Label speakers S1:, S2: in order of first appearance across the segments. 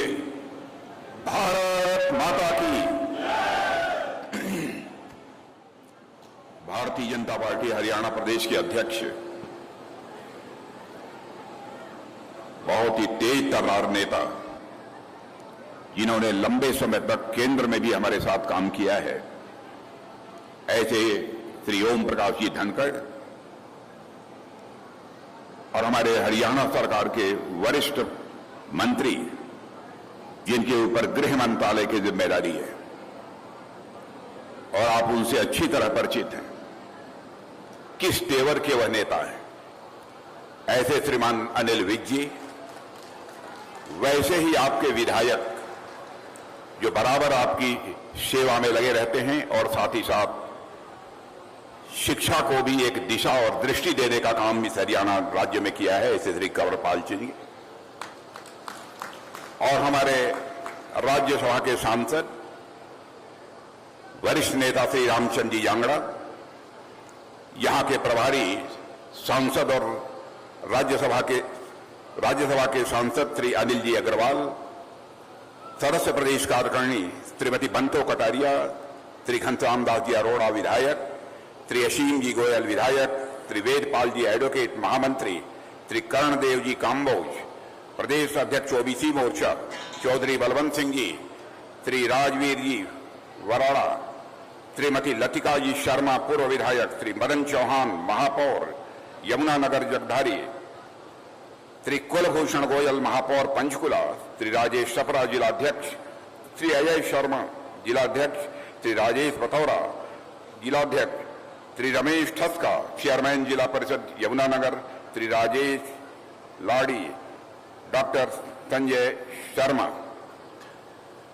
S1: बोलिए भारत माता की। भारतीय जनता पार्टी हरियाणा प्रदेश के अध्यक्ष, बहुत ही तेज तर्रार नेता, जिन्होंने लंबे समय तक केंद्र में भी हमारे साथ काम किया है, ऐसे श्री ओम प्रकाश जी धनखड़ और हमारे हरियाणा सरकार के वरिष्ठ मंत्री, जिनके ऊपर गृह मंत्रालय की जिम्मेदारी है और आप उनसे अच्छी तरह परिचित हैं, किस तेवर के वह नेता हैं, ऐसे श्रीमान अनिल विज जी, वैसे ही आपके विधायक जो बराबर आपकी सेवा में लगे रहते हैं और साथ ही साथ शिक्षा को भी एक दिशा और दृष्टि देने का काम इस हरियाणा राज्य में किया है, ऐसे श्री कंवरपाल जी और हमारे राज्यसभा के सांसद वरिष्ठ नेता श्री रामचंद्र जी यांगड़ा, यहां के प्रभारी सांसद और राज्यसभा के सांसद श्री अनिल जी अग्रवाल, सदस्य प्रदेश कार्यकारिणी श्रीमती बंतो कटारिया, श्री घनश्याम दास जी अरोड़ा विधायक, श्री असीम जी गोयल विधायक, श्री वेदपाल जी एडवोकेट महामंत्री, श्री कर्णदेव जी काम्बोज प्रदेश अध्यक्ष ओबीसी मोर्चा, चौधरी बलवंत सिंह जी, श्री राजवीर जी वराड़ा, श्रीमती लतिका जी शर्मा पूर्व विधायक, श्री मदन चौहान महापौर यमुनानगर जगधारी, श्री कुलभूषण गोयल महापौर पंचकुला, श्री राजेश सपरा जिलाध्यक्ष, श्री अजय शर्मा जिलाध्यक्ष, श्री राजेश बतौरा जिलाध्यक्ष, श्री रमेश ठस्का चेयरमैन जिला परिषद यमुनानगर, श्री राजेश लाड़ी, डॉक्टर संजय शर्मा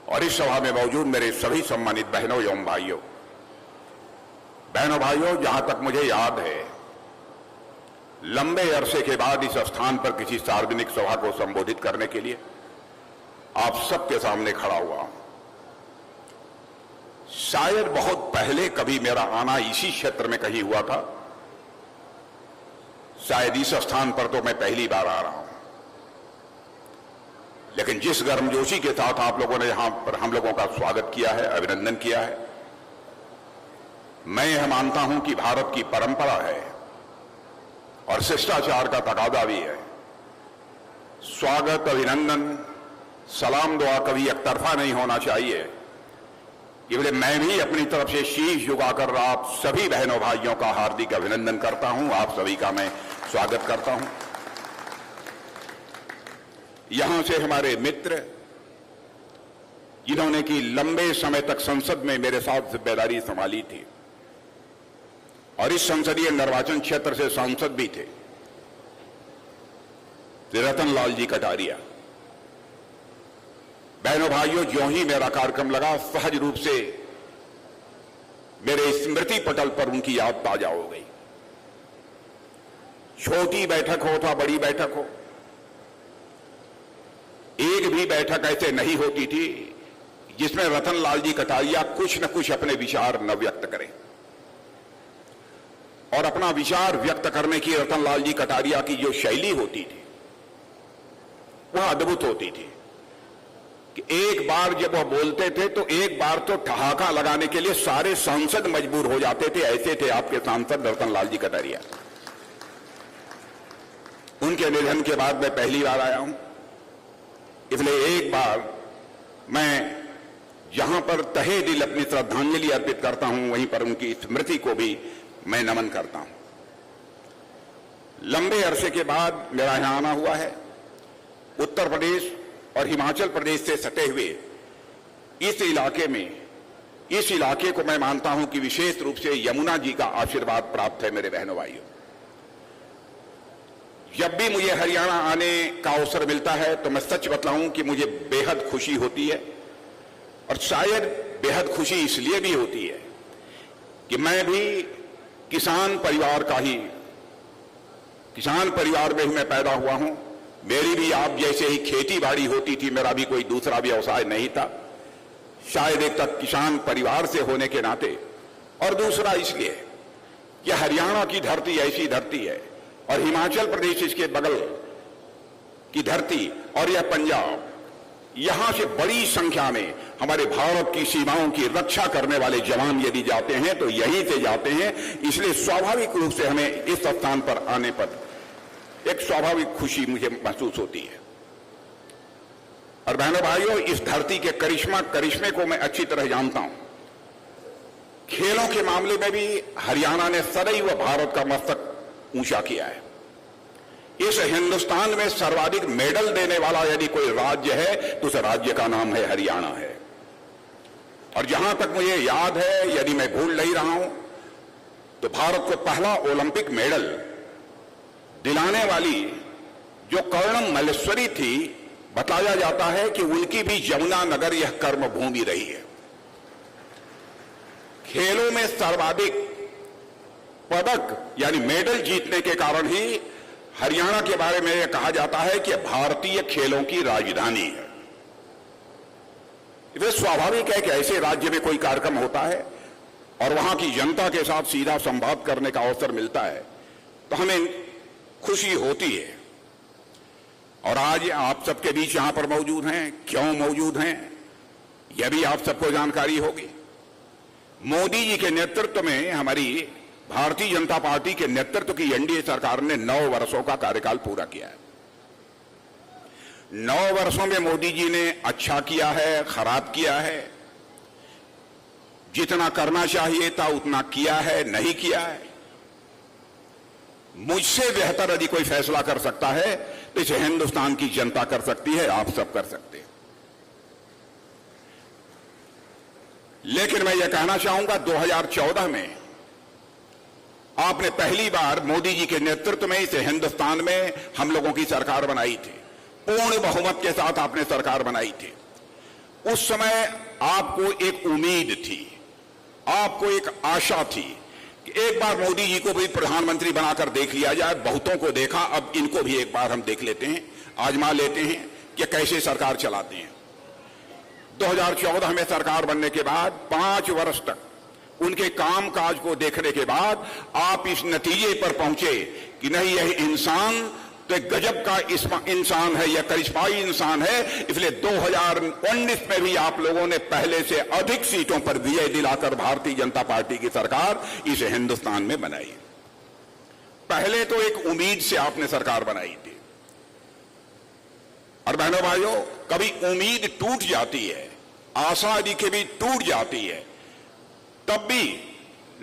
S1: और इस सभा में मौजूद मेरे सभी सम्मानित बहनों एवं भाइयों, जहां तक मुझे याद है, लंबे अरसे के बाद इस स्थान पर किसी सार्वजनिक सभा को संबोधित करने के लिए आप सबके सामने खड़ा हुआ हूं। शायद बहुत पहले कभी मेरा आना इसी क्षेत्र में कहीं हुआ था, शायद इस स्थान पर तो मैं पहली बार आ रहा हूं, लेकिन जिस गर्मजोशी के साथ आप लोगों ने यहां पर हम लोगों का स्वागत किया है, अभिनंदन किया है, मैं यह मानता हूं कि भारत की परंपरा है और शिष्टाचार का तकादा भी है। स्वागत, अभिनंदन, सलाम दुआ कभी एकतरफा नहीं होना चाहिए। इसलिए मैं भी अपनी तरफ से शीश झुकाकर आप सभी बहनों भाइयों का हार्दिक अभिनंदन करता हूं, आप सभी का मैं स्वागत करता हूं। यहां से हमारे मित्र, जिन्होंने कि लंबे समय तक संसद में मेरे साथ जिम्मेदारी संभाली थी और इस संसदीय निर्वाचन क्षेत्र से सांसद भी थे, रतनलाल जी कटारिया। बहनों भाइयों, ज्यों ही मेरा कार्यक्रम लगा, सहज रूप से मेरे स्मृति पटल पर उनकी याद ताजा हो गई। छोटी बैठक हो या बड़ी बैठक हो, एक भी बैठक ऐसे नहीं होती थी जिसमें रतनलाल जी कटारिया कुछ न कुछ अपने विचार न व्यक्त करें। और अपना विचार व्यक्त करने की रतनलाल जी कटारिया की जो शैली होती थी, वह अद्भुत होती थी कि एक बार जब वह बोलते थे तो एक बार तो ठहाका लगाने के लिए सारे सांसद मजबूर हो जाते थे। ऐसे थे आपके सांसद रतनलाल जी कटारिया। उनके निधन के बाद मैं पहली बार आया हूं, इसलिए एक बार मैं जहां पर तहे दिल अपनी श्रद्धांजलि अर्पित करता हूं, वहीं पर उनकी स्मृति को भी मैं नमन करता हूं। लंबे अरसे के बाद मेरा यहां आना हुआ है। उत्तर प्रदेश और हिमाचल प्रदेश से सटे हुए इस इलाके को मैं मानता हूं कि विशेष रूप से यमुना जी का आशीर्वाद प्राप्त है। मेरे बहनों भाइयों, जब भी मुझे हरियाणा आने का अवसर मिलता है तो मैं सच बताऊं कि मुझे बेहद खुशी होती है। और शायद बेहद खुशी इसलिए भी होती है कि मैं भी किसान परिवार में ही मैं पैदा हुआ हूं। मेरी भी आप जैसे ही खेती बाड़ी होती थी, मेरा भी कोई दूसरा व्यवसाय नहीं था। शायद एक तक किसान परिवार से होने के नाते, और दूसरा इसलिए कि हरियाणा की धरती ऐसी धरती है और हिमाचल प्रदेश इसके बगल की धरती, और यह पंजाब, यहां से बड़ी संख्या में हमारे भारत की सीमाओं की रक्षा करने वाले जवान यदि जाते हैं तो यहीं से जाते हैं। इसलिए स्वाभाविक रूप से हमें इस स्थान पर आने पर एक स्वाभाविक खुशी मुझे महसूस होती है। और बहनों भाइयों, इस धरती के करिश्मे को मैं अच्छी तरह जानता हूं। खेलों के मामले में भी हरियाणा ने सदैव भारत का मस्तक ऊंचा किया है। इस हिंदुस्तान में सर्वाधिक मेडल देने वाला यदि कोई राज्य है तो उस राज्य का नाम है हरियाणा है। और जहां तक मुझे याद है, यदि मैं भूल नहीं रहा हूं, तो भारत को पहला ओलंपिक मेडल दिलाने वाली जो कर्णम मल्लेश्वरी थी, बताया जाता है कि उनकी भी यमुनानगर यह कर्मभूमि रही है। खेलों में सर्वाधिक पदक यानी मेडल जीतने के कारण ही हरियाणा के बारे में यह कहा जाता है कि भारतीय खेलों की राजधानी है। इसलिए स्वाभाविक है कि ऐसे राज्य में कोई कार्यक्रम होता है और वहां की जनता के साथ सीधा संवाद करने का अवसर मिलता है तो हमें खुशी होती है। और आज आप सबके बीच यहां पर मौजूद हैं, क्यों मौजूद हैं, यह भी आप सबको जानकारी होगी। मोदी जी के नेतृत्व में हमारी भारतीय जनता पार्टी के नेतृत्व की एनडीए सरकार ने 9 वर्षों का कार्यकाल पूरा किया है। 9 वर्षों में मोदी जी ने अच्छा किया है, खराब किया है, जितना करना चाहिए था उतना किया है, नहीं किया है। मुझसे बेहतर यदि कोई फैसला कर सकता है तो इसे हिंदुस्तान की जनता कर सकती है, आप सब कर सकते हैं। लेकिन मैं यह कहना चाहूंगा, 2014 में आपने पहली बार मोदी जी के नेतृत्व में इस हिंदुस्तान में हम लोगों की सरकार बनाई थी। पूर्ण बहुमत के साथ आपने सरकार बनाई थी। उस समय आपको एक उम्मीद थी, आपको एक आशा थी कि एक बार मोदी जी को भी प्रधानमंत्री बनाकर देख लिया जाए। बहुतों को देखा, अब इनको भी एक बार हम देख लेते हैं, आजमा लेते हैं कि कैसे सरकार चलाते हैं। 2014 में सरकार बनने के बाद 5 वर्ष तक उनके कामकाज को देखने के बाद आप इस नतीजे पर पहुंचे कि नहीं, यह इंसान तो एक गजब का इंसान है, यह करिश्माई इंसान है। इसलिए 2019 में भी आप लोगों ने पहले से अधिक सीटों पर विजय दिलाकर भारतीय जनता पार्टी की सरकार इस हिंदुस्तान में बनाई। पहले तो एक उम्मीद से आपने सरकार बनाई थी। और बहनों भाइयों, कभी उम्मीद टूट जाती है, आशा यदि कभी टूट जाती है, तब भी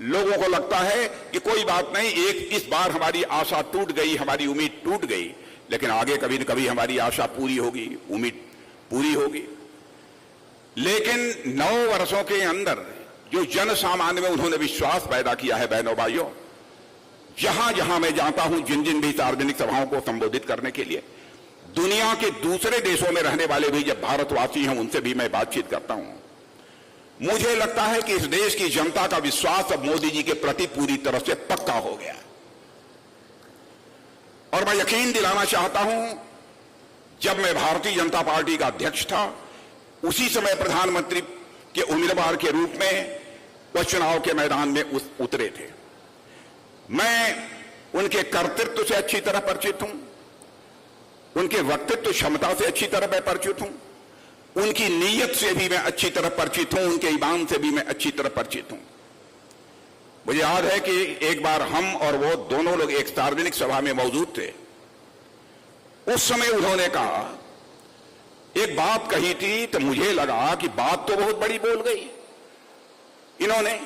S1: लोगों को लगता है कि कोई बात नहीं, इस बार हमारी आशा टूट गई, हमारी उम्मीद टूट गई, लेकिन आगे कभी न कभी हमारी आशा पूरी होगी, उम्मीद पूरी होगी। लेकिन 9 वर्षों के अंदर जो जन सामान्य में उन्होंने विश्वास पैदा किया है, बहनों भाइयों, जहां जहां मैं जाता हूं, जिन जिन भी सार्वजनिक सभाओं को संबोधित करने के लिए, दुनिया के दूसरे देशों में रहने वाले भी जब भारतवासी हैं उनसे भी मैं बातचीत करता हूं, मुझे लगता है कि इस देश की जनता का विश्वास अब मोदी जी के प्रति पूरी तरह से पक्का हो गया। और मैं यकीन दिलाना चाहता हूं, जब मैं भारतीय जनता पार्टी का अध्यक्ष था, उसी समय प्रधानमंत्री के उम्मीदवार के रूप में वह चुनाव के मैदान में उतरे थे। मैं उनके कर्तृत्व से अच्छी तरह परिचित हूं, उनके वक्तृत्व क्षमता से अच्छी तरह मैं परिचित हूं, उनकी नीयत से भी मैं अच्छी तरह परिचित हूं, उनके ईमान से भी मैं अच्छी तरह परिचित हूं। मुझे याद है कि एक बार हम और वो दोनों लोग एक सार्वजनिक सभा में मौजूद थे। उस समय उन्होंने कहा, एक बात कही थी, तो मुझे लगा कि बात तो बहुत बड़ी बोल गई इन्होंने,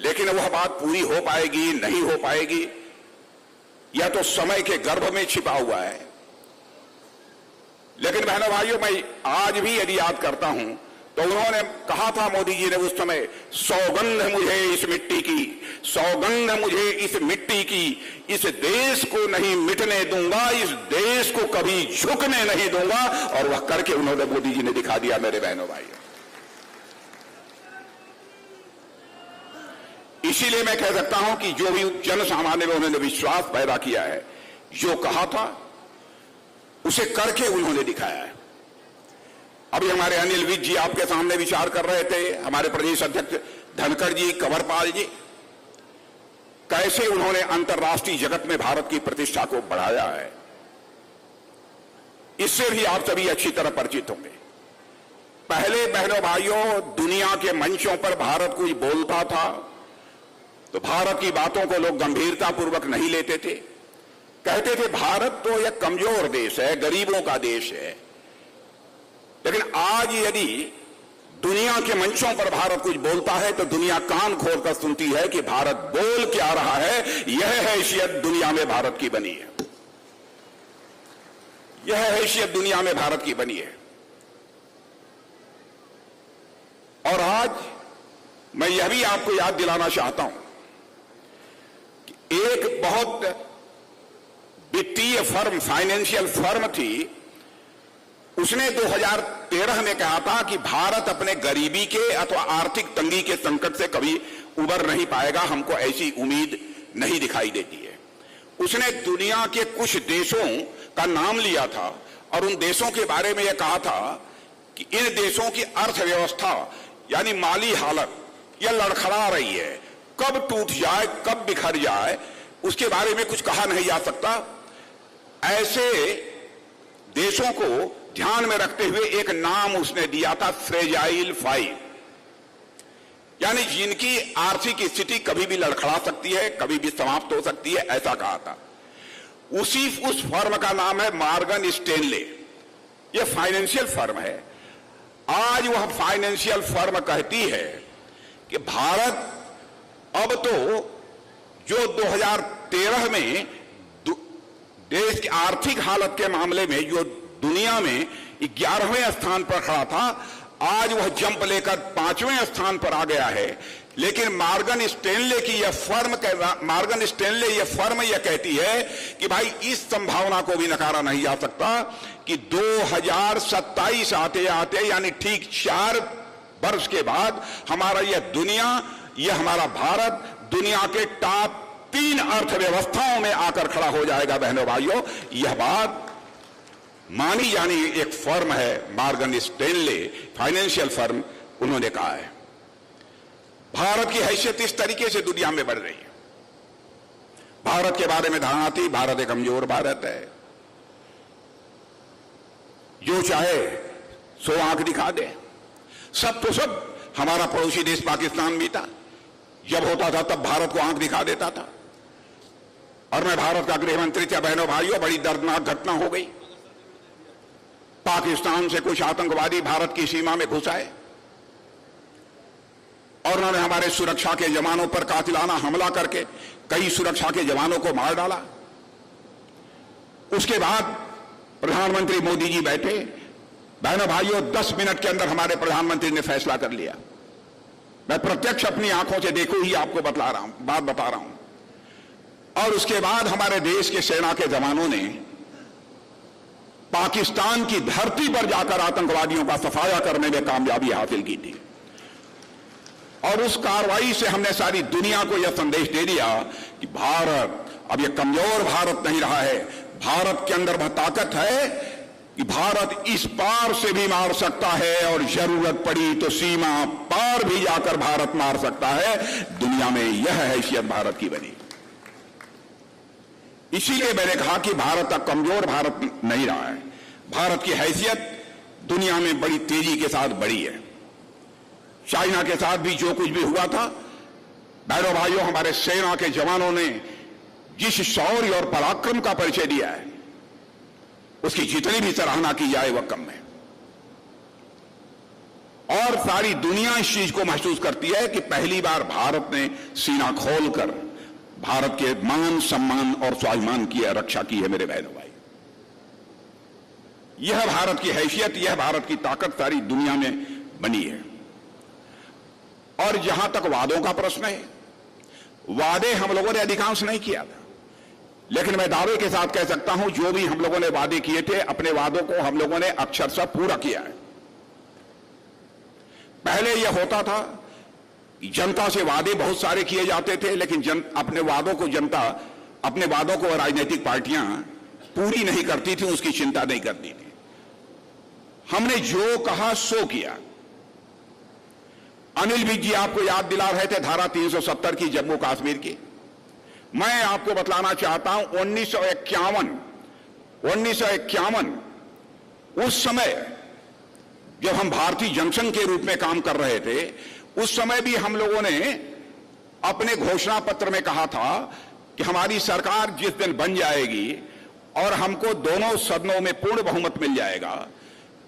S1: लेकिन वह बात पूरी हो पाएगी नहीं हो पाएगी, यह तो समय के गर्भ में छिपा हुआ है। लेकिन बहनों भाइयों, मैं आज भी यदि याद करता हूं तो उन्होंने कहा था, मोदी जी ने उस समय, सौगंध मुझे इस मिट्टी की, सौगंध मुझे इस मिट्टी की, इस देश को नहीं मिटने दूंगा, इस देश को कभी झुकने नहीं दूंगा। और वह करके उन्होंने, मोदी जी ने दिखा दिया। मेरे बहनों भाइयों, इसीलिए मैं कह सकता हूं कि जो भी जन सामान्य में उन्होंने विश्वास पैदा किया है, जो कहा था उसे करके उन्होंने दिखाया है। अभी हमारे अनिल विज जी आपके सामने विचार कर रहे थे, हमारे प्रदेश अध्यक्ष धनखड़ जी, कंवरपाल जी, कैसे उन्होंने अंतर्राष्ट्रीय जगत में भारत की प्रतिष्ठा को बढ़ाया है। इससे भी आप सभी अच्छी तरह परिचित होंगे। पहले बहनों भाइयों, दुनिया के मंचों पर भारत कोई बोलता था तो भारत की बातों को लोग गंभीरतापूर्वक नहीं लेते थे। कहते थे भारत तो एक कमजोर देश है, गरीबों का देश है। लेकिन आज यदि दुनिया के मंचों पर भारत कुछ बोलता है तो दुनिया कान खोलकर सुनती है कि भारत बोल क्या रहा है। यह हैसियत दुनिया में भारत की बनी है, यह हैसियत दुनिया में भारत की बनी है। और आज मैं यह भी आपको याद दिलाना चाहता हूं कि एक बहुत वित्तीय फर्म, फाइनेंशियल फर्म थी, उसने 2013 में कहा था कि भारत अपने गरीबी के अथवा आर्थिक तंगी के संकट से कभी उबर नहीं पाएगा, हमको ऐसी उम्मीद नहीं दिखाई देती है। उसने दुनिया के कुछ देशों का नाम लिया था और उन देशों के बारे में यह कहा था कि इन देशों की अर्थव्यवस्था यानी माली हालत यह लड़खड़ा रही है, कब टूट जाए, कब बिखर जाए, उसके बारे में कुछ कहा नहीं जा सकता। ऐसे देशों को ध्यान में रखते हुए एक नाम उसने दिया था, फ्रेजाइल 5, यानी जिनकी आर्थिक स्थिति कभी भी लड़खड़ा सकती है, कभी भी समाप्त हो सकती है, ऐसा कहा था। उस फर्म का नाम है मॉर्गन स्टैनले। यह फाइनेंशियल फर्म है। आज वह फाइनेंशियल फर्म कहती है कि भारत अब तो जो 2013 में देश की आर्थिक हालत के मामले में जो दुनिया में 11वें स्थान पर खड़ा था, आज वह जंप लेकर 5वें स्थान पर आ गया है। लेकिन मॉर्गन स्टैनले की यह फर्म यह कहती है कि भाई इस संभावना को भी नकारा नहीं जा सकता कि 2027 आते आते यानी ठीक 4 वर्ष के बाद हमारा यह हमारा भारत दुनिया के टॉप 3 अर्थव्यवस्थाओं में आकर खड़ा हो जाएगा। बहनों भाइयों, यह बात मानी जानी एक फर्म है, मॉर्गन स्टैनले फाइनेंशियल फर्म, उन्होंने कहा है। भारत की हैसियत इस तरीके से दुनिया में बढ़ रही है। भारत के बारे में धारणा थी भारत एक कमजोर भारत है, जो चाहे सो आंख दिखा दे, सब तो सब हमारा पड़ोसी देश पाकिस्तान भी था, जब होता था तब भारत को आंख दिखा देता था। और मैं भारत का गृह मंत्री था। बहनों भाइयों, बड़ी दर्दनाक घटना हो गई। पाकिस्तान से कुछ आतंकवादी भारत की सीमा में घुस आए और उन्होंने हमारे सुरक्षा के जवानों पर कातिलाना हमला करके कई सुरक्षा के जवानों को मार डाला। उसके बाद प्रधानमंत्री मोदी जी बैठे। बहनों भाइयों, 10 मिनट के अंदर हमारे प्रधानमंत्री ने फैसला कर लिया। मैं प्रत्यक्ष अपनी आंखों से देखो ही आपको बता रहा हूं। और उसके बाद हमारे देश के सेना के जवानों ने पाकिस्तान की धरती पर जाकर आतंकवादियों का सफाया करने में कामयाबी हासिल की थी। और उस कार्रवाई से हमने सारी दुनिया को यह संदेश दे दिया कि भारत अब यह कमजोर भारत नहीं रहा है। भारत के अंदर वह ताकत है कि भारत इस पार से भी मार सकता है और जरूरत पड़ी तो सीमा पार भी जाकर भारत मार सकता है। दुनिया में यह हैसियत भारत की बनी। इसीलिए मैंने कहा कि भारत अब कमजोर भारत नहीं रहा है। भारत की हैसियत दुनिया में बड़ी तेजी के साथ बढ़ी है। चाइना के साथ भी जो कुछ भी हुआ था, बहनों भाइयों, हमारे सेना के जवानों ने जिस शौर्य और पराक्रम का परिचय दिया है, उसकी जितनी भी सराहना की जाए वह कम है। और सारी दुनिया इस चीज को महसूस करती है कि पहली बार भारत ने सीना खोलकर भारत के मान, सम्मान और स्वाभिमान की रक्षा की है। मेरे बहनों भाई, यह भारत की हैसियत, यह भारत की ताकत सारी दुनिया में बनी है। और जहां तक वादों का प्रश्न है, वादे हम लोगों ने अधिकांश नहीं किया था, लेकिन मैं दावे के साथ कह सकता हूं जो भी हम लोगों ने वादे किए थे, अपने वादों को हम लोगों ने अक्षरशः पूरा किया है। पहले यह होता था कि जनता से वादे बहुत सारे किए जाते थे, लेकिन अपने वादों को राजनीतिक पार्टियां पूरी नहीं करती थी, उसकी चिंता नहीं करती थी। हमने जो कहा सो किया। अनिल विज जी आपको याद दिला रहे थे धारा 370 की, जम्मू कश्मीर की। मैं आपको बतलाना चाहता हूं 1951 उस समय जब हम भारतीय जनसंघ के रूप में काम कर रहे थे, उस समय भी हम लोगों ने अपने घोषणा पत्र में कहा था कि हमारी सरकार जिस दिन बन जाएगी और हमको दोनों सदनों में पूर्ण बहुमत मिल जाएगा,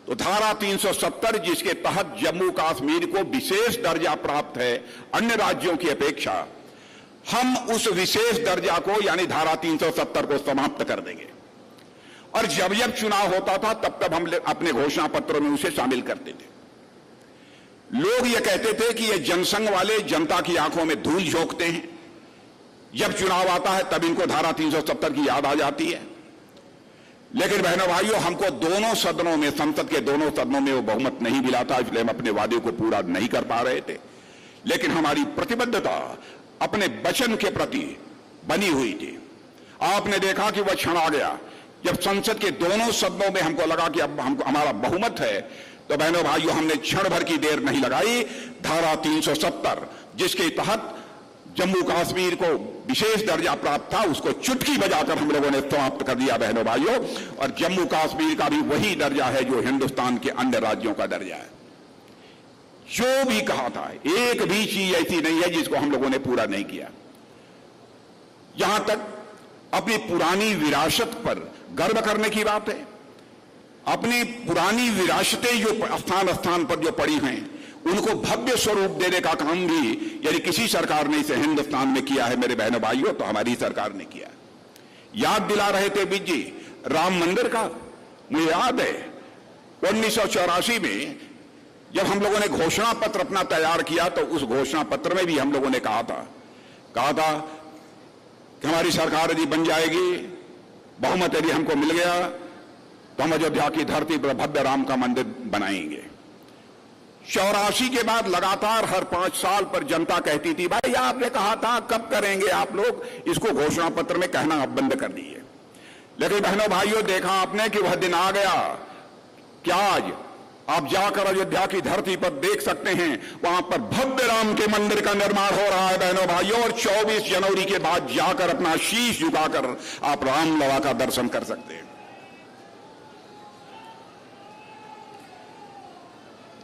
S1: तो धारा 370 जिसके तहत जम्मू कश्मीर को विशेष दर्जा प्राप्त है अन्य राज्यों की अपेक्षा, हम उस विशेष दर्जा को यानी धारा 370 को समाप्त कर देंगे। और जब जब चुनाव होता था तब तब हम अपने घोषणा पत्रों में उसे शामिल करते थे। लोग ये कहते थे कि ये जनसंघ वाले जनता की आंखों में धूल झोंकते हैं, जब चुनाव आता है तब इनको धारा 370 की याद आ जाती है। लेकिन बहनों भाइयों, हमको दोनों सदनों में, संसद के दोनों सदनों में वो बहुमत नहीं मिला था, इसलिए हम अपने वादे को पूरा नहीं कर पा रहे थे। लेकिन हमारी प्रतिबद्धता अपने वचन के प्रति बनी हुई थी। आपने देखा कि वह क्षण आ गया जब संसद के दोनों सदनों में हमको लगा कि अब हमको हमारा बहुमत है, तो बहनों भाइयों हमने क्षण भर की देर नहीं लगाई। धारा 370 जिसके तहत जम्मू कश्मीर को विशेष दर्जा प्राप्त था, उसको चुटकी बजाकर हम लोगों ने समाप्त कर दिया बहनों भाइयों। और जम्मू कश्मीर का भी वही दर्जा है जो हिंदुस्तान के अन्य राज्यों का दर्जा है। जो भी कहा था, एक भी चीज ऐसी नहीं है जिसको हम लोगों ने पूरा नहीं किया। यहां तक अपनी पुरानी विरासत पर गर्व करने की बात है। अपनी पुरानी विरासतें जो स्थान स्थान पर जो पड़ी हैं, उनको भव्य स्वरूप देने का काम भी यदि किसी सरकार ने इसे हिंदुस्तान में किया है मेरे बहनों भाइयों, तो हमारी सरकार ने किया। याद दिला रहे थे बीज जी राम मंदिर का। मुझे याद है 1984 में जब हम लोगों ने घोषणा पत्र अपना तैयार किया, तो उस घोषणा पत्र में भी हम लोगों ने कहा था कि हमारी सरकार यदि बन जाएगी, बहुमत यदि हमको मिल गया, तो हम अयोध्या की धरती पर भव्य राम का मंदिर बनाएंगे। 84 के बाद लगातार हर 5 साल पर जनता कहती थी, भाई आपने कहा था, कब करेंगे आप लोग? इसको घोषणा पत्र में कहना आप बंद कर दिए। लेकिन बहनों भाइयों, देखा आपने कि वह दिन आ गया। क्या आज आप जाकर अयोध्या की धरती पर देख सकते हैं, वहां पर भव्य राम के मंदिर का निर्माण हो रहा है बहनों भाइयों। और 24 जनवरी के बाद जाकर अपना शीश झुकाकर आप रामलला का दर्शन कर सकते हैं।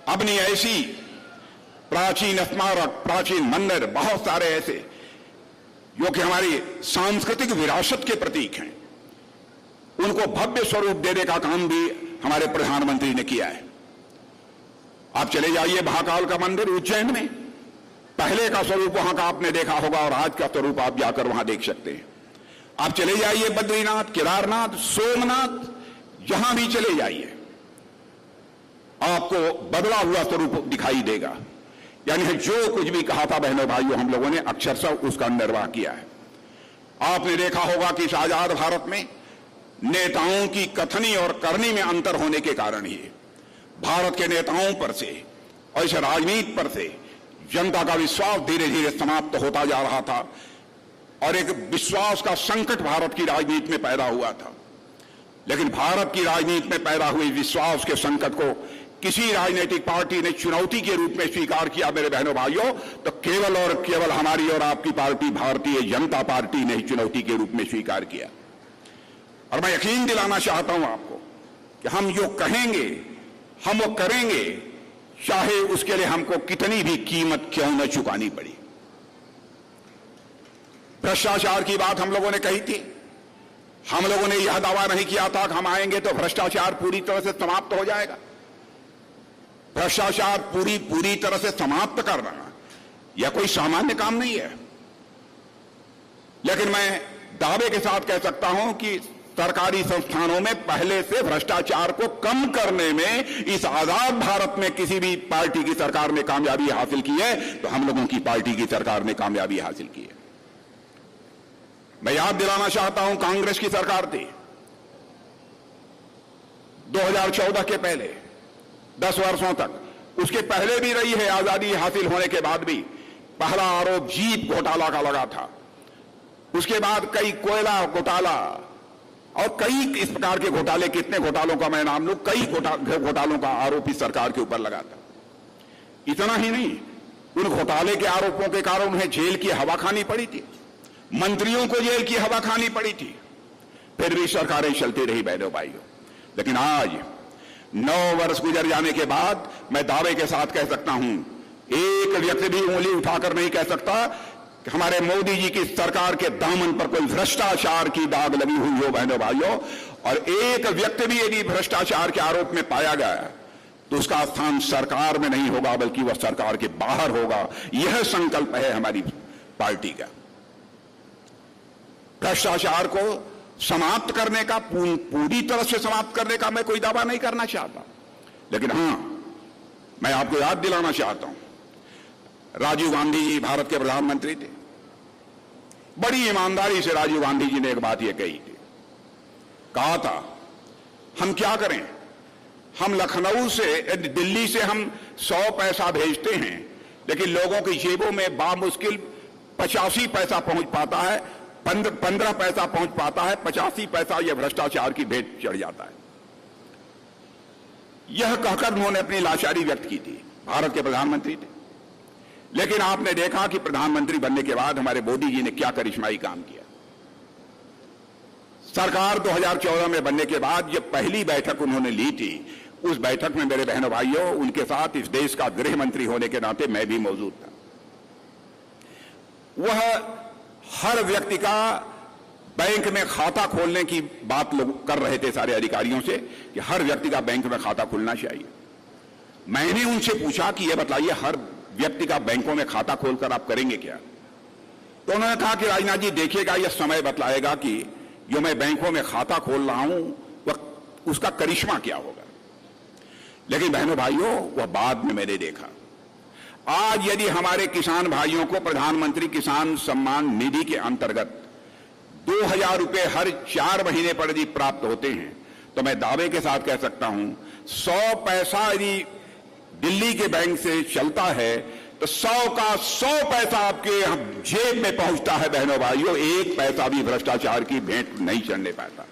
S1: अपनी ऐसी प्राचीन स्मारक, प्राचीन मंदिर, बहुत सारे ऐसे जो कि हमारी सांस्कृतिक विरासत के प्रतीक हैं, उनको भव्य स्वरूप देने का काम भी हमारे प्रधानमंत्री ने किया है। आप चले जाइए महाकाल का मंदिर उज्जैन में, पहले का स्वरूप वहां का आपने देखा होगा और आज का स्वरूप आप जाकर वहां देख सकते हैं। आप चले जाइए बद्रीनाथ, केदारनाथ, सोमनाथ, जहां भी चले जाइए आपको बदला हुआ स्वरूप दिखाई देगा। यानी जो कुछ भी कहा था बहनों भाइयों, हम लोगों ने अक्षरशः उसका निर्वाह किया है। आपने देखा होगा कि इस आजाद भारत में नेताओं की कथनी और करनी में अंतर होने के कारण ही भारत के नेताओं पर से और इस राजनीति पर से जनता का विश्वास धीरे धीरे समाप्त होता जा रहा था और एक विश्वास का संकट भारत की राजनीति में पैदा हुआ था। लेकिन भारत की राजनीति में पैदा हुए विश्वास के संकट को किसी राजनीतिक पार्टी ने चुनौती के रूप में स्वीकार किया मेरे बहनों भाइयों, तो केवल और केवल हमारी और आपकी पार्टी भारतीय जनता पार्टी ने चुनौती के रूप में स्वीकार किया। और मैं यकीन दिलाना चाहता हूं आपको कि हम जो कहेंगे हम वो करेंगे, चाहे उसके लिए हमको कितनी भी कीमत क्यों न चुकानी पड़ी। भ्रष्टाचार की बात हम लोगों ने कही थी। हम लोगों ने यह दावा नहीं किया था कि हम आएंगे तो भ्रष्टाचार पूरी तरह से समाप्त हो जाएगा। भ्रष्टाचार पूरी तरह से समाप्त करना यह कोई सामान्य काम नहीं है। लेकिन मैं दावे के साथ कह सकता हूं कि सरकारी संस्थानों में पहले से भ्रष्टाचार को कम करने में इस आजाद भारत में किसी भी पार्टी की सरकार ने कामयाबी हासिल की है तो हम लोगों की पार्टी की सरकार ने कामयाबी हासिल की है। मैं याद दिलाना चाहता हूं, कांग्रेस की सरकार थी 2014 के पहले 10 वर्षों तक, उसके पहले भी रही है। आजादी हासिल होने के बाद भी पहला आरोप जीप घोटाला का लगा था। उसके बाद कई कोयला घोटाला और कई इस प्रकार के घोटाले, कितने घोटालों का मैं नाम लूं, कई घोटालों का आरोप इस सरकार के ऊपर लगा था। इतना ही नहीं, उन घोटाले के आरोपों के कारण उन्हें जेल की हवा खानी पड़ी थी, मंत्रियों को जेल की हवा खानी पड़ी थी, फिर भी सरकारें चलती रही बहनों भाइयों। लेकिन आज 9 वर्ष गुजर जाने के बाद मैं दावे के साथ कह सकता हूं, एक व्यक्ति भी उंगली उठाकर नहीं कह सकता कि हमारे मोदी जी की सरकार के दामन पर कोई भ्रष्टाचार की दाग लगी हुई हो बहनों भाइयों। और एक व्यक्ति भी यदि भ्रष्टाचार के आरोप में पाया गया तो उसका स्थान सरकार में नहीं होगा, बल्कि वह सरकार के बाहर होगा। यह संकल्प है हमारी पार्टी का। भ्रष्टाचार को समाप्त करने का, पूरी तरह से समाप्त करने का मैं कोई दावा नहीं करना चाहता, लेकिन हां, मैं आपको याद दिलाना चाहता हूं, राजीव गांधी जी भारत के प्रधानमंत्री थे। बड़ी ईमानदारी से राजीव गांधी जी ने एक बात यह कही थी, कहा था हम क्या करें, हम लखनऊ से, दिल्ली से हम 100 पैसा भेजते हैं, लेकिन लोगों की जेबों में बामुश्किल 85 पैसा पहुंच पाता है, 15 पैसा पहुंच पाता है, 85 पैसा यह भ्रष्टाचार की भेंट चढ़ जाता है। यह कहकर उन्होंने अपनी लाचारी व्यक्त की थी। भारत के प्रधानमंत्री थे, लेकिन आपने देखा कि प्रधानमंत्री बनने के बाद हमारे मोदी जी ने क्या करिश्माई काम किया। सरकार 2014 में बनने के बाद जब पहली बैठक उन्होंने ली थी, उस बैठक में मेरे बहनों भाइयों, उनके साथ इस देश का गृह मंत्री होने के नाते मैं भी मौजूद था। वह हर व्यक्ति का बैंक में खाता खोलने की बात लोग कर रहे थे सारे अधिकारियों से कि हर व्यक्ति का बैंक में खाता खुलना चाहिए। मैंने उनसे पूछा कि यह बताइए, हर व्यक्ति का बैंकों में खाता खोलकर आप करेंगे क्या? तो उन्होंने कहा कि राजनाथ जी देखिएगा, यह समय बतलाएगा कि जो मैं बैंकों में खाता खोल रहा हूं वह उसका करिश्मा क्या होगा। लेकिन बहनों भाइयों, वह बाद में मैंने देखा। आज यदि हमारे किसान भाइयों को प्रधानमंत्री किसान सम्मान निधि के अंतर्गत 2000 रुपए हर 4 महीने पर यदि प्राप्त होते हैं, तो मैं दावे के साथ कह सकता हूं 100 पैसा यदि दिल्ली के बैंक से चलता है तो 100 का 100 पैसा आपके जेब में पहुंचता है। बहनों भाइयों, एक पैसा भी भ्रष्टाचार की भेंट नहीं चढ़ने पाता।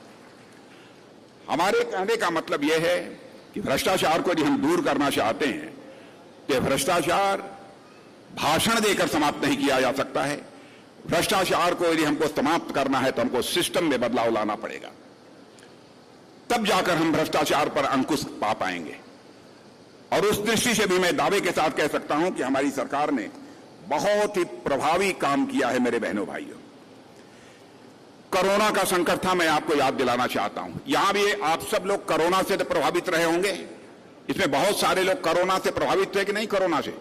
S1: हमारे कहने का मतलब यह है कि भ्रष्टाचार को यदि हम दूर करना चाहते हैं तो भ्रष्टाचार भाषण देकर समाप्त नहीं किया जा सकता है। भ्रष्टाचार को यदि हमको समाप्त करना है तो हमको सिस्टम में बदलाव लाना पड़ेगा, तब जाकर हम भ्रष्टाचार पर अंकुश पा पाएंगे। और उस दृष्टि से भी मैं दावे के साथ कह सकता हूं कि हमारी सरकार ने बहुत ही प्रभावी काम किया है। मेरे बहनों भाइयों, कोरोना का संकट था, मैं आपको याद दिलाना चाहता हूं। यहां भी आप सब लोग कोरोना से तो प्रभावित रहे होंगे। इसमें बहुत सारे लोग कोरोना से प्रभावित थे कि नहीं कोरोना से?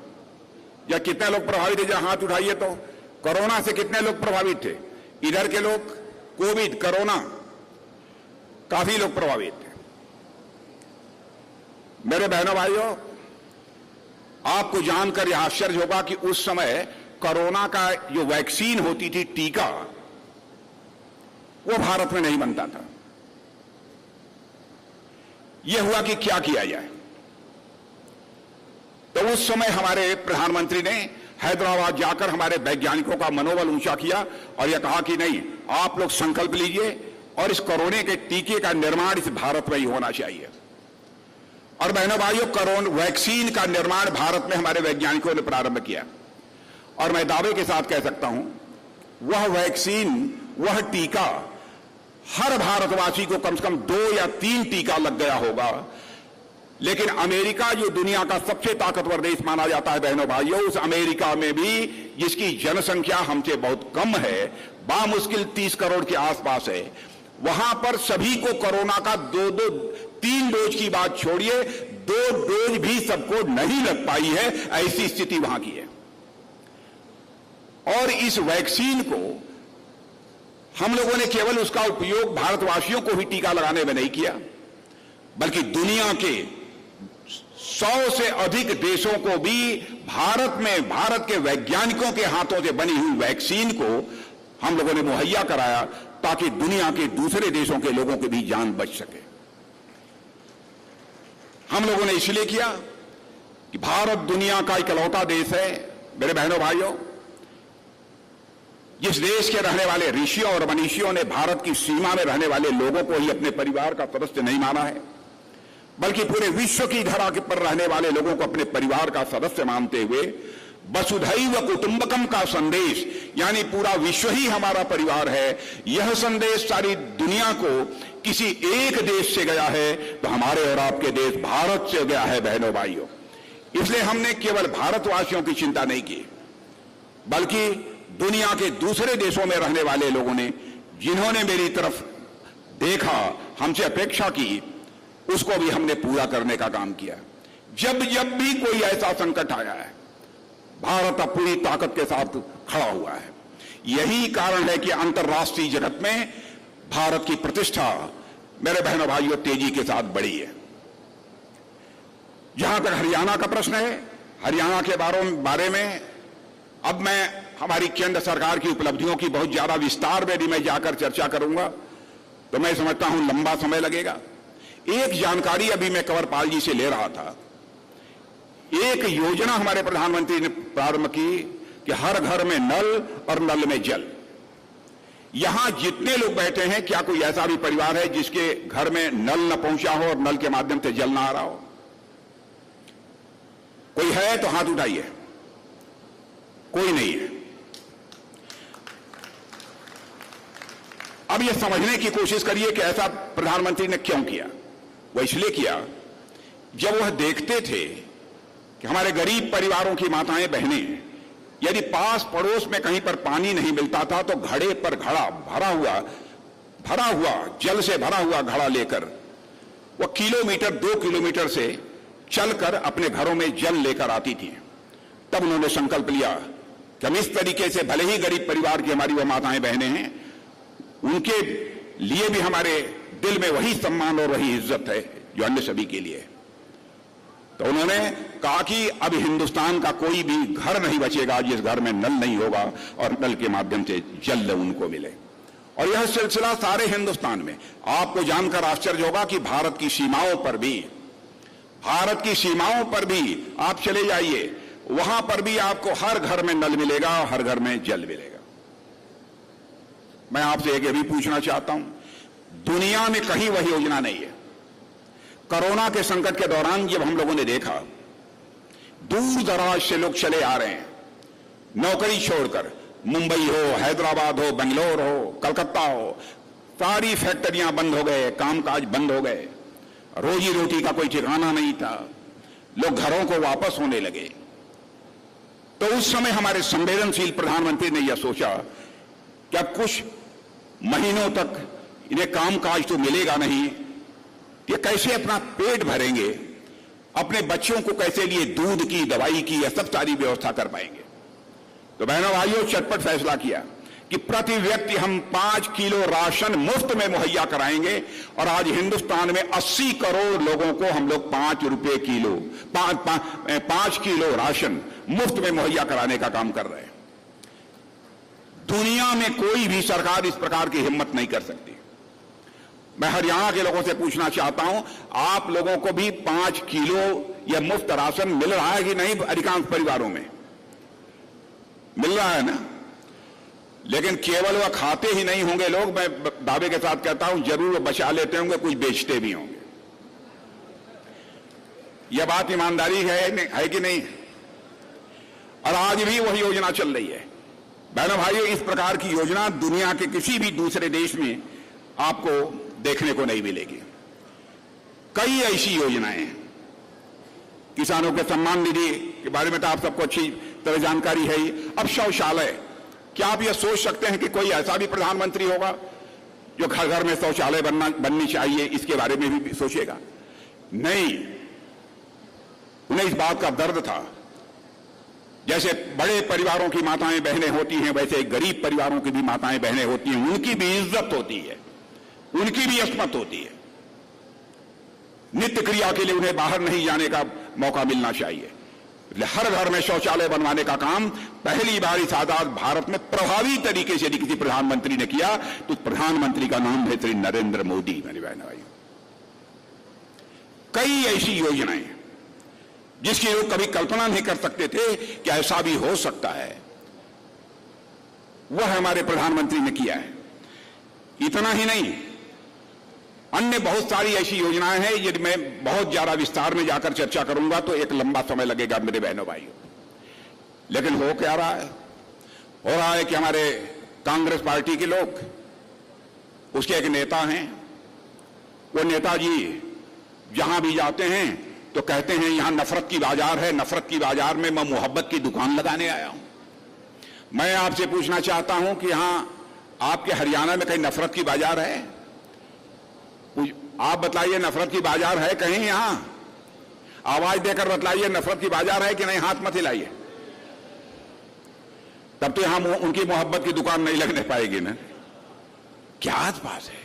S1: या कितने लोग प्रभावित थे? जरा हाथ उठाइए तो। कोरोना से कितने लोग प्रभावित थे? इधर के लोग कोविड, कोरोना, काफी लोग प्रभावित थे। मेरे बहनों भाइयों, आपको जानकर यह आश्चर्य होगा कि उस समय कोरोना का जो वैक्सीन होती थी, टीका, वो भारत में नहीं बनता था। यह हुआ कि क्या किया जाए। तो उस समय हमारे प्रधानमंत्री ने हैदराबाद जाकर हमारे वैज्ञानिकों का मनोबल ऊंचा किया और यह कहा कि नहीं, आप लोग संकल्प लीजिए और इस कोरोना के टीके का निर्माण इस भारत में ही होना चाहिए। और बहनों भाइयों, कोरोना वैक्सीन का निर्माण भारत में हमारे वैज्ञानिकों ने प्रारंभ किया। और मैं दावे के साथ कह सकता हूं, वह वैक्सीन, वह टीका हर भारतवासी को कम से कम 2 या 3 टीका लग गया होगा। लेकिन अमेरिका, जो दुनिया का सबसे ताकतवर देश माना जाता है बहनों भाइयों, उस अमेरिका में भी जिसकी जनसंख्या हमसे बहुत कम है, बामुश्किल 30 करोड़ के आसपास है, वहां पर सभी को कोरोना का 3 डोज की बात छोड़िए, 2 डोज भी सबको नहीं लग पाई है। ऐसी स्थिति वहां की है। और इस वैक्सीन को हम लोगों ने केवल उसका उपयोग भारतवासियों को ही टीका लगाने में नहीं किया, बल्कि दुनिया के 100 से अधिक देशों को भी भारत के वैज्ञानिकों के हाथों से बनी हुई वैक्सीन को हम लोगों ने मुहैया कराया, ताकि दुनिया के दूसरे देशों के लोगों की भी जान बच सके। हम लोगों ने इसलिए किया कि भारत दुनिया का इकलौता देश है। मेरे बहनों भाइयों, जिस देश के रहने वाले ऋषियों और मनीषियों ने भारत की सीमा में रहने वाले लोगों को ही अपने परिवार का सदस्य नहीं माना है, बल्कि पूरे विश्व की धरा पर रहने वाले लोगों को अपने परिवार का सदस्य मानते हुए वसुधैव कुटुंबकम का संदेश, यानी पूरा विश्व ही हमारा परिवार है, यह संदेश सारी दुनिया को किसी एक देश से गया है तो हमारे और आपके देश भारत से गया है बहनों भाइयों। इसलिए हमने केवल भारतवासियों की चिंता नहीं की, बल्कि दुनिया के दूसरे देशों में रहने वाले लोगों ने, जिन्होंने मेरी तरफ देखा, हमसे अपेक्षा की, उसको भी हमने पूरा करने का काम किया। जब जब भी कोई ऐसा संकट आया है, भारत अब पूरी ताकत के साथ खड़ा हुआ है। यही कारण है कि अंतर्राष्ट्रीय जगत में भारत की प्रतिष्ठा, मेरे बहनों भाइयों, तेजी के साथ बढ़ी है। जहां तक हरियाणा का प्रश्न है, हरियाणा के बारे में अब मैं हमारी केंद्र सरकार की उपलब्धियों की बहुत ज्यादा विस्तार में मैं जाकर चर्चा करूंगा तो मैं समझता हूं लंबा समय लगेगा। एक जानकारी अभी मैं कंवरपाल जी से ले रहा था। एक योजना हमारे प्रधानमंत्री ने प्रारंभ की कि हर घर में नल और नल में जल। यहां जितने लोग बैठे हैं, क्या कोई ऐसा भी परिवार है जिसके घर में नल न पहुंचा हो और नल के माध्यम से जल न आ रहा हो? कोई है तो हाथ उठाइए। कोई नहीं है। अब यह समझने की कोशिश करिए कि ऐसा प्रधानमंत्री ने क्यों किया। वह इसलिए किया, जब वह देखते थे कि हमारे गरीब परिवारों की माताएं बहनें, यदि पास पड़ोस में कहीं पर पानी नहीं मिलता था तो घड़े पर घड़ा भरा हुआ जल से भरा हुआ घड़ा लेकर वह किलोमीटर 2 किलोमीटर से चलकर अपने घरों में जल लेकर आती थी। तब उन्होंने संकल्प लिया कि हम इस तरीके से, भले ही गरीब परिवार की हमारी वह माताएं बहनें हैं, उनके लिए भी हमारे दिल में वही सम्मान और वही इज्जत है जो अन्य सभी के लिए। तो उन्होंने कहा कि अब हिंदुस्तान का कोई भी घर नहीं बचेगा जिस घर में नल नहीं होगा और नल के माध्यम से जल उनको मिले। और यह सिलसिला सारे हिंदुस्तान में। आपको जानकर आश्चर्य होगा कि भारत की सीमाओं पर भी आप चले जाइए, वहां पर भी आपको हर घर में नल मिलेगा, हर घर में जल मिलेगा। मैं आपसे एक भी पूछना चाहता हूं, दुनिया में कहीं वह योजना नहीं है। कोरोना के संकट के दौरान जब हम लोगों ने देखा दूर दराज से लोग चले आ रहे हैं, नौकरी छोड़कर, मुंबई हो, हैदराबाद हो, बेंगलोर हो, कलकत्ता हो, सारी फैक्ट्रियां बंद हो गए, कामकाज बंद हो गए, रोजी रोटी का कोई ठिकाना नहीं था, लोग घरों को वापस होने लगे। तो उस समय हमारे संवेदनशील प्रधानमंत्री ने यह सोचा कि अब कुछ महीनों तक इन्हें कामकाज तो मिलेगा नहीं, ये कैसे अपना पेट भरेंगे, अपने बच्चों को कैसे लिए दूध की, दवाई की, यह सब सारी व्यवस्था कर पाएंगे। तो बहनों भाइयों, चटपट फैसला किया कि प्रति व्यक्ति हम 5 किलो राशन मुफ्त में मुहैया कराएंगे। और आज हिंदुस्तान में 80 करोड़ लोगों को हम लोग 5 रुपए किलो 5 किलो राशन मुफ्त में मुहैया कराने का काम कर रहे हैं। दुनिया में कोई भी सरकार इस प्रकार की हिम्मत नहीं कर सकती। मैं हरियाणा के लोगों से पूछना चाहता हूं, आप लोगों को भी 5 किलो यह मुफ्त राशन मिल रहा है कि नहीं? अधिकांश परिवारों में मिल रहा है ना? लेकिन केवल वह खाते ही नहीं होंगे लोग, मैं दावे के साथ कहता हूं जरूर बचा लेते होंगे, कुछ बेचते भी होंगे। यह बात ईमानदारी है कि नहीं? और आज भी वही योजना चल रही है। बहनों भाइयों, इस प्रकार की योजना दुनिया के किसी भी दूसरे देश में आपको देखने को नहीं मिलेगी। कई ऐसी योजनाएं हैं। किसानों के सम्मान निधि के बारे में तो आप सबको अच्छी तरह जानकारी है ही। अब शौचालय, क्या आप यह सोच सकते हैं कि कोई ऐसा भी प्रधानमंत्री होगा जो घर घर में शौचालय बननी चाहिए, इसके बारे में भी सोचेगा? नहीं। उन्हें इस बात का दर्द था, जैसे बड़े परिवारों की माताएं बहनें होती हैं, वैसे गरीब परिवारों की भी माताएं बहनें होती हैं, उनकी भी इज्जत होती है, उनकी भी अस्मत होती है। नित्य क्रिया के लिए उन्हें बाहर नहीं जाने का मौका मिलना चाहिए। हर घर में शौचालय बनवाने का काम पहली बार इस आजाद भारत में प्रभावी तरीके से किसी प्रधानमंत्री ने किया, तो प्रधानमंत्री का नाम है श्री नरेंद्र मोदी। मेरी बहनों भाइयों, कई ऐसी योजनाएं जिसकी लोग कभी कल्पना नहीं कर सकते थे कि ऐसा भी हो सकता है, वह हमारे प्रधानमंत्री ने किया है। इतना ही नहीं, अन्य बहुत सारी ऐसी योजनाएं हैं। यदि मैं बहुत ज्यादा विस्तार में जाकर चर्चा करूंगा तो एक लंबा समय लगेगा मेरे बहनों भाइयों। लेकिन हो क्या रहा है? हो रहा है कि हमारे कांग्रेस पार्टी के लोग, उसके एक नेता हैं, वो नेताजी जहां भी जाते हैं तो कहते हैं यहां नफरत की बाजार है, नफरत की बाजार में मैं मोहब्बत की दुकान लगाने आया हूं। मैं आपसे पूछना चाहता हूं कि यहां आपके हरियाणा में कहीं नफरत की बाजार है? आप बतलाइए, नफरत की बाजार है कहीं? यहां आवाज देकर बतलाइए, नफरत की बाजार है कि नहीं? हाथ मत हिलाइए, तब तो यहां उनकी मोहब्बत की दुकान नहीं लगने पाएगी ना। क्या बात है?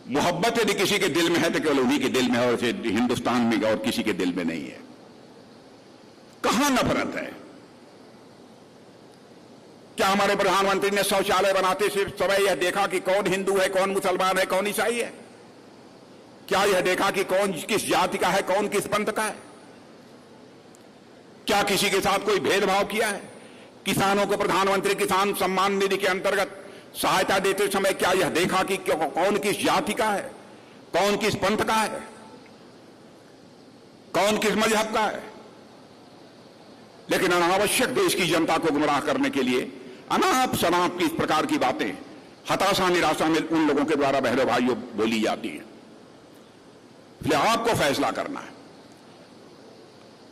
S1: मोहब्बत यदि किसी के दिल में है तो केवल उन्हीं के दिल में है, और हिंदुस्तान में और किसी के दिल में नहीं है। कहां नफरत है? क्या हमारे प्रधानमंत्री ने शौचालय बनाते समय यह देखा कि कौन हिंदू है, कौन मुसलमान है, कौन ईसाई है? क्या यह देखा कि कौन किस जाति का है, कौन किस पंथ का है? क्या किसी के साथ कोई भेदभाव किया है? किसानों को प्रधानमंत्री किसान सम्मान निधि के अंतर्गत सहायता देते समय क्या यह देखा कि कौन किस जाति का है, कौन किस पंथ का है, कौन किस मजहब का है? लेकिन अनावश्यक देश की जनता को गुमराह करने के लिए अनाप शनाप की इस प्रकार की बातें हताशा निराशा में उन लोगों के द्वारा बहनों भाइयों बोली जाती हैं। इसलिए आपको फैसला करना है।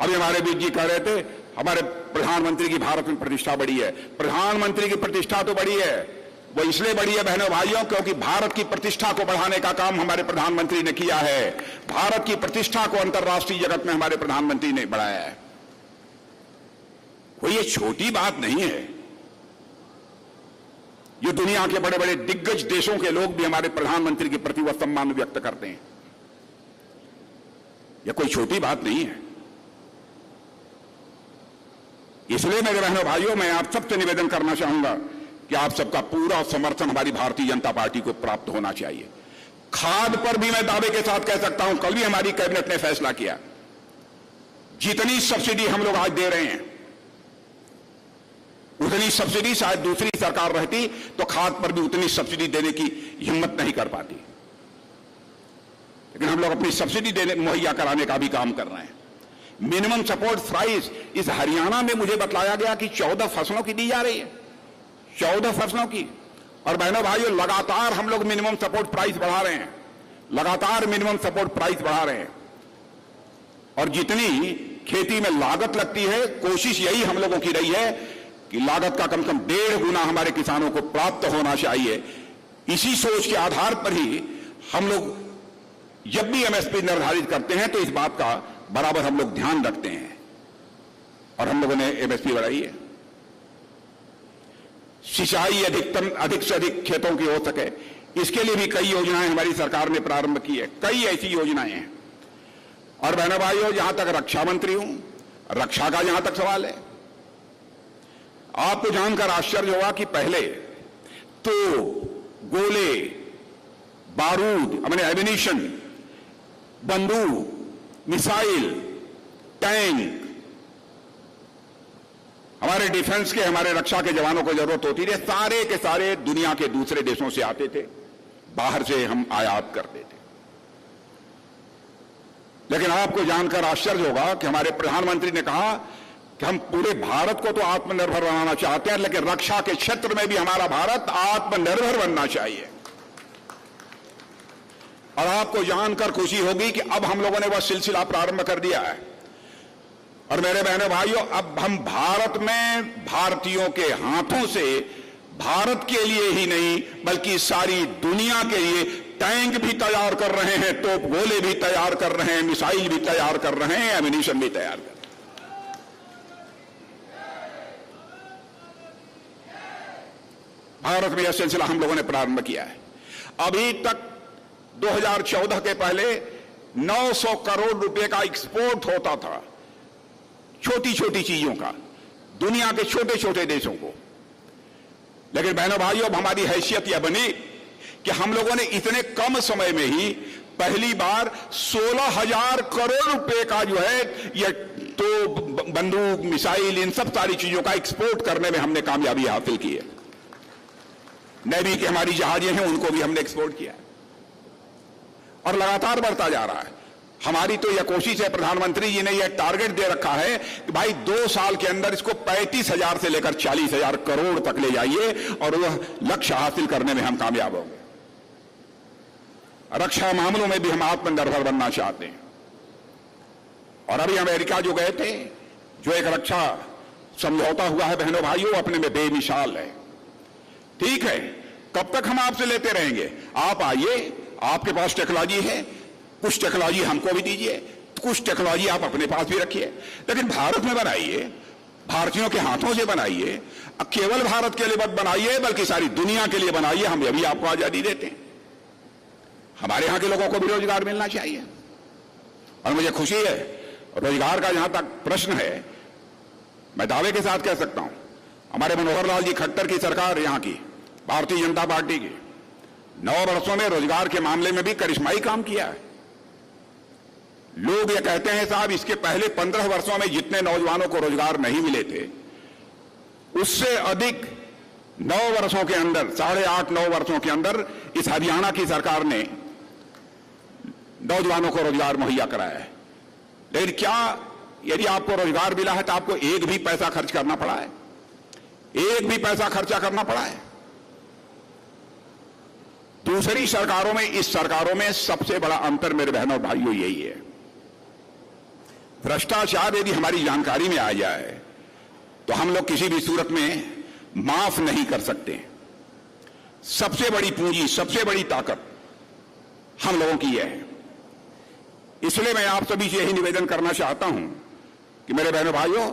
S1: अभी हमारे बीच जी कह रहे थे हमारे प्रधानमंत्री की भारत में प्रतिष्ठा बढ़ी है। प्रधानमंत्री की प्रतिष्ठा तो बढ़ी है, वो इसलिए बढ़ी है बहनों भाइयों क्योंकि भारत की प्रतिष्ठा को बढ़ाने का काम हमारे प्रधानमंत्री ने किया है। भारत की प्रतिष्ठा को अंतर्राष्ट्रीय जगत में हमारे प्रधानमंत्री ने बढ़ाया है। कोई ये छोटी बात नहीं है। ये दुनिया के बड़े बड़े दिग्गज देशों के लोग भी हमारे प्रधानमंत्री के प्रति वह सम्मान व्यक्त करते हैं। यह कोई छोटी बात नहीं है। इसलिए मेरे बहनों भाइयों, मैं आप सबसे निवेदन करना चाहूंगा कि आप सबका पूरा समर्थन हमारी भारतीय जनता पार्टी को प्राप्त होना चाहिए। खाद पर भी मैं दावे के साथ कह सकता हूं, कल भी हमारी कैबिनेट ने फैसला किया, जितनी सब्सिडी हम लोग आज दे रहे हैं उतनी सब्सिडी शायद दूसरी सरकार रहती तो खाद पर भी उतनी सब्सिडी देने की हिम्मत नहीं कर पाती। लेकिन हम लोग अपनी सब्सिडी देने मुहैया कराने का भी काम कर रहे हैं। मिनिमम सपोर्ट प्राइस इस हरियाणा में मुझे बतलाया गया कि 14 फसलों की दी जा रही है, 14 फसलों की। और बहनों भाइयों, लगातार हम लोग मिनिमम सपोर्ट प्राइस बढ़ा रहे हैं, लगातार मिनिमम सपोर्ट प्राइस बढ़ा रहे हैं। और जितनी खेती में लागत लगती है, कोशिश यही हम लोगों की रही है कि लागत का कम से कम 1.5 गुना हमारे किसानों को प्राप्त होना चाहिए। इसी सोच के आधार पर ही हम लोग जब भी एमएसपी निर्धारित करते हैं तो इस बात का बराबर हम लोग ध्यान रखते हैं, और हम लोगों ने एमएसपी बढ़ाई है। सिंचाई अधिक से अधिक खेतों की हो सके, इसके लिए भी कई योजनाएं हमारी सरकार ने प्रारंभ की है, कई ऐसी योजनाएं हैं। और बहनों भाइयों, जहां तक रक्षा मंत्री हूं, रक्षा का जहां तक सवाल है, आपको जानकर आश्चर्य होगा कि पहले तो गोले, बारूद, अपने एमिनिशन, बंदूक, मिसाइल, टैंक हमारे डिफेंस के, हमारे रक्षा के जवानों को जरूरत होती थी, सारे के सारे दुनिया के दूसरे देशों से आते थे, बाहर से हम आयात करते थे। लेकिन आपको जानकर आश्चर्य होगा कि हमारे प्रधानमंत्री ने कहा कि हम पूरे भारत को तो आत्मनिर्भर बनाना चाहते हैं, लेकिन रक्षा के क्षेत्र में भी हमारा भारत आत्मनिर्भर बनना चाहिए। और आपको जानकर खुशी होगी कि अब हम लोगों ने वह सिलसिला प्रारंभ कर दिया है। और मेरे बहनों भाइयों, अब हम भारत में भारतीयों के हाथों से भारत के लिए ही नहीं बल्कि सारी दुनिया के लिए टैंक भी तैयार कर रहे हैं, तोप गोले भी तैयार कर रहे हैं, मिसाइल भी तैयार कर रहे हैं, एमिनिशन भी तैयार कर रहे हैं। भारत में यह सिलसिला हम लोगों ने प्रारंभ किया है। अभी तक 2014 के पहले 900 करोड़ रुपए का एक्सपोर्ट होता था, छोटी छोटी चीजों का, दुनिया के छोटे छोटे देशों को। लेकिन बहनों भाइयों, अब हमारी हैसियत यह बनी कि हम लोगों ने इतने कम समय में ही पहली बार 16,000 करोड़ रुपए का जो है यह तो बंदूक, मिसाइल, इन सब सारी चीजों का एक्सपोर्ट करने में हमने कामयाबी हासिल की है। नेवी की हमारी जहाजें हैं, उनको भी हमने एक्सपोर्ट किया है और लगातार बढ़ता जा रहा है। हमारी तो यह कोशिश है, प्रधानमंत्री जी ने यह टारगेट दे रखा है कि भाई 2 साल के अंदर इसको 35,000 से लेकर 40,000 करोड़ तक ले जाइए और वह लक्ष्य हासिल करने में हम कामयाब होंगे। रक्षा मामलों में भी हम आत्मनिर्भर बनना चाहते हैं। और अभी अमेरिका जो गए थे, जो एक रक्षा समझौता हुआ है बहनों भाइयों, अपने में बेमिसाल है। ठीक है, कब तक हम आपसे लेते रहेंगे? आप आइए, आपके पास टेक्नोलॉजी है, कुछ टेक्नोलॉजी हमको भी दीजिए, कुछ टेक्नोलॉजी आप अपने पास भी रखिए, लेकिन भारत में बनाइए, भारतीयों के हाथों से बनाइए। केवल भारत के लिए मत बनाइए, बल्कि सारी दुनिया के लिए बनाइए। हम अभी आपको आजादी देते हैं। हमारे यहां के लोगों को भी रोजगार मिलना चाहिए। और मुझे खुशी है, रोजगार का जहां तक प्रश्न है, मैं दावे के साथ कह सकता हूं, हमारे मनोहर लाल जी खट्टर की सरकार, यहां की भारतीय जनता पार्टी की 9 वर्षों में रोजगार के मामले में भी करिश्माई काम किया है। लोग ये कहते हैं साहब, इसके पहले 15 वर्षों में जितने नौजवानों को रोजगार नहीं मिले थे, उससे अधिक 9 वर्षों के अंदर, 8.5-9 वर्षों के अंदर इस हरियाणा की सरकार ने नौजवानों को रोजगार मुहैया कराया है। लेकिन क्या यदि आपको रोजगार मिला है तो आपको एक भी पैसा खर्च करना पड़ा है? एक भी पैसा खर्चा करना पड़ा है? दूसरी सरकारों में, इस सरकारों में सबसे बड़ा अंतर मेरे बहनों भाइयों यही है, भ्रष्टाचार यदि हमारी जानकारी में आ जाए तो हम लोग किसी भी सूरत में माफ नहीं कर सकते। सबसे बड़ी पूंजी, सबसे बड़ी ताकत हम लोगों की यह है। इसलिए मैं आप सभी से यही निवेदन करना चाहता हूं कि मेरे बहनों भाइयों,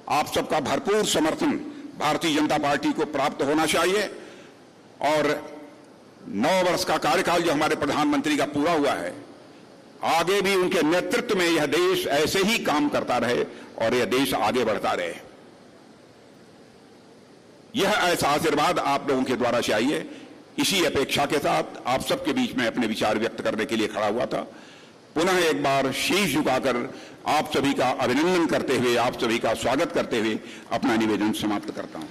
S1: आप सबका भरपूर समर्थन भारतीय जनता पार्टी को प्राप्त होना चाहिए। और 9 वर्ष का कार्यकाल जो हमारे प्रधानमंत्री का पूरा हुआ है, आगे भी उनके नेतृत्व में यह देश ऐसे ही काम करता रहे और यह देश आगे बढ़ता रहे। यह ऐसा आशीर्वाद आप लोगों के द्वारा चाहिए। इसी अपेक्षा के साथ आप सबके बीच में अपने विचार व्यक्त करने के लिए खड़ा हुआ था। पुनः एक बार शीश झुकाकर आप सभी का अभिनंदन करते हुए, आप सभी का स्वागत करते हुए अपना निवेदन समाप्त करता हूं।